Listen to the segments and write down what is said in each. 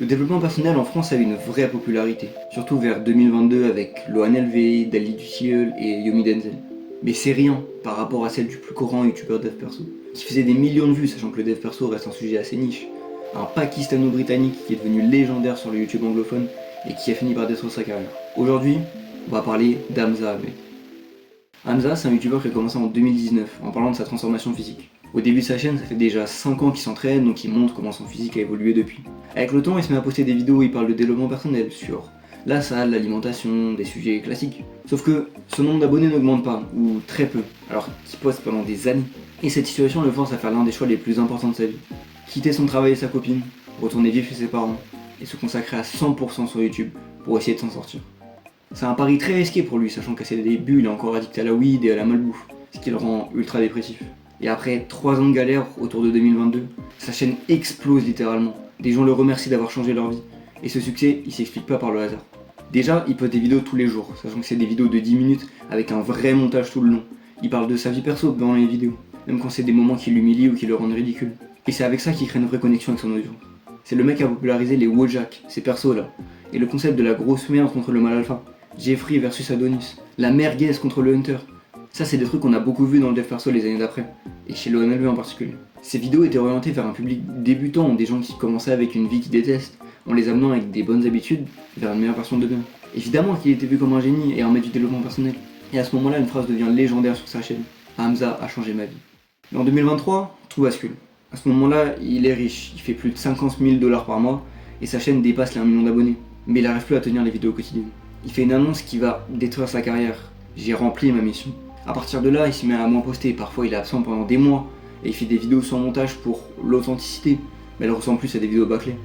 Le développement personnel en France a eu une vraie popularité, surtout vers 2022 avec Lohan LV, Dali du Ciel et Yomi Denzel. Mais c'est rien par rapport à celle du plus courant youtubeur dev perso, qui faisait des millions de vues sachant que le dev perso reste un sujet assez niche. Un Pakistano-britannique qui est devenu légendaire sur le YouTube anglophone et qui a fini par détruire sa carrière. Aujourd'hui, on va parler d'Hamza Ahmed. Hamza, c'est un youtubeur qui a commencé en 2019 en parlant de sa transformation physique. Au début de sa chaîne, ça fait déjà 5 ans qu'il s'entraîne, donc il montre comment son physique a évolué depuis. Avec le temps, il se met à poster des vidéos où il parle de développement personnel sur la salle, l'alimentation, des sujets classiques. Sauf que son nombre d'abonnés n'augmente pas, ou très peu, alors qu'il poste pendant des années. Et cette situation le force à faire l'un des choix les plus importants de sa vie. Quitter son travail et sa copine, retourner vivre chez ses parents, et se consacrer à 100% sur YouTube pour essayer de s'en sortir. C'est un pari très risqué pour lui, sachant qu'à ses débuts, il est encore addict à la weed et à la malbouffe, ce qui le rend ultra dépressif. Et après 3 ans de galère autour de 2022, sa chaîne explose littéralement. Des gens le remercient d'avoir changé leur vie. Et ce succès, il s'explique pas par le hasard. Déjà, il poste des vidéos tous les jours, sachant que c'est des vidéos de 10 minutes avec un vrai montage tout le long. Il parle de sa vie perso dans les vidéos, même quand c'est des moments qui l'humilient ou qui le rendent ridicule. Et c'est avec ça qu'il crée une vraie connexion avec son audience. C'est le mec qui a popularisé les Wojak, ces persos là, et le concept de la grosse merde contre le mal alpha. Jeffrey versus Adonis, la merguez contre le Hunter. Ça, c'est des trucs qu'on a beaucoup vu dans le dev perso les années d'après, et chez Lohan LV en particulier. Ces vidéos étaient orientées vers un public débutant, des gens qui commençaient avec une vie qu'ils détestent, en les amenant avec des bonnes habitudes vers une meilleure version d'eux-mêmes. Évidemment qu'il était vu comme un génie et un maître du développement personnel. Et à ce moment-là, une phrase devient légendaire sur sa chaîne. Hamza a changé ma vie. Mais en 2023, tout bascule. À ce moment-là, il est riche, il fait plus de 50 000 $ par mois, et sa chaîne dépasse les 1 million d'abonnés. Mais il n'arrive plus à tenir les vidéos quotidiennes. Il fait une annonce qui va détruire sa carrière. J'ai rempli ma mission. À partir de là, il se met à moins poster, parfois il est absent pendant des mois, et il fait des vidéos sans montage pour l'authenticité, mais elle ressemble plus à des vidéos bâclées.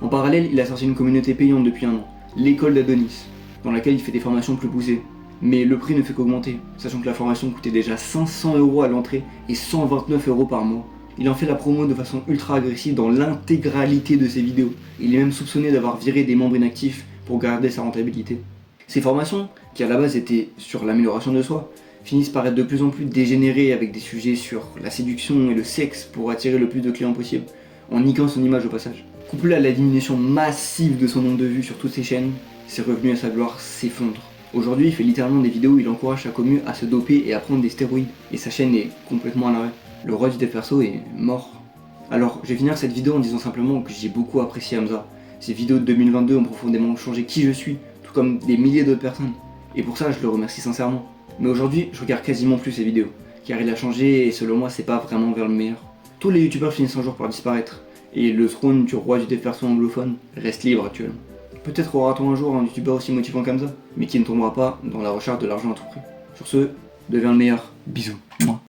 En parallèle, il a sorti une communauté payante depuis un an, l'école d'Adonis, dans laquelle il fait des formations plus poussées. Mais le prix ne fait qu'augmenter, sachant que la formation coûtait déjà 500 € à l'entrée et 129 € par mois. Il en fait la promo de façon ultra agressive dans l'intégralité de ses vidéos. Il est même soupçonné d'avoir viré des membres inactifs pour garder sa rentabilité. Ces formations, qui à la base étaient sur l'amélioration de soi, finissent par être de plus en plus dégénérées avec des sujets sur la séduction et le sexe pour attirer le plus de clients possible, en niquant son image au passage. Couplé à la diminution massive de son nombre de vues sur toutes ses chaînes, ses revenus à sa gloire s'effondrent. Aujourd'hui, il fait littéralement des vidéos où il encourage sa commu à se doper et à prendre des stéroïdes, et sa chaîne est complètement à l'arrêt. Le roi du dev perso est mort. Alors, je vais finir cette vidéo en disant simplement que j'ai beaucoup apprécié Hamza. Ces vidéos de 2022 ont profondément changé qui je suis, tout comme des milliers d'autres personnes. Et pour ça, je le remercie sincèrement. Mais aujourd'hui, je regarde quasiment plus ses vidéos, car il a changé et selon moi, c'est pas vraiment vers le meilleur. Tous les youtubeurs finissent un jour par disparaître, et le trône du roi du dev perso anglophone reste libre actuellement. Peut-être aura-t-on un jour un youtubeur aussi motivant qu'Hamza, mais qui ne tombera pas dans la recherche de l'argent à tout prix. Sur ce, deviens le meilleur. Bisous.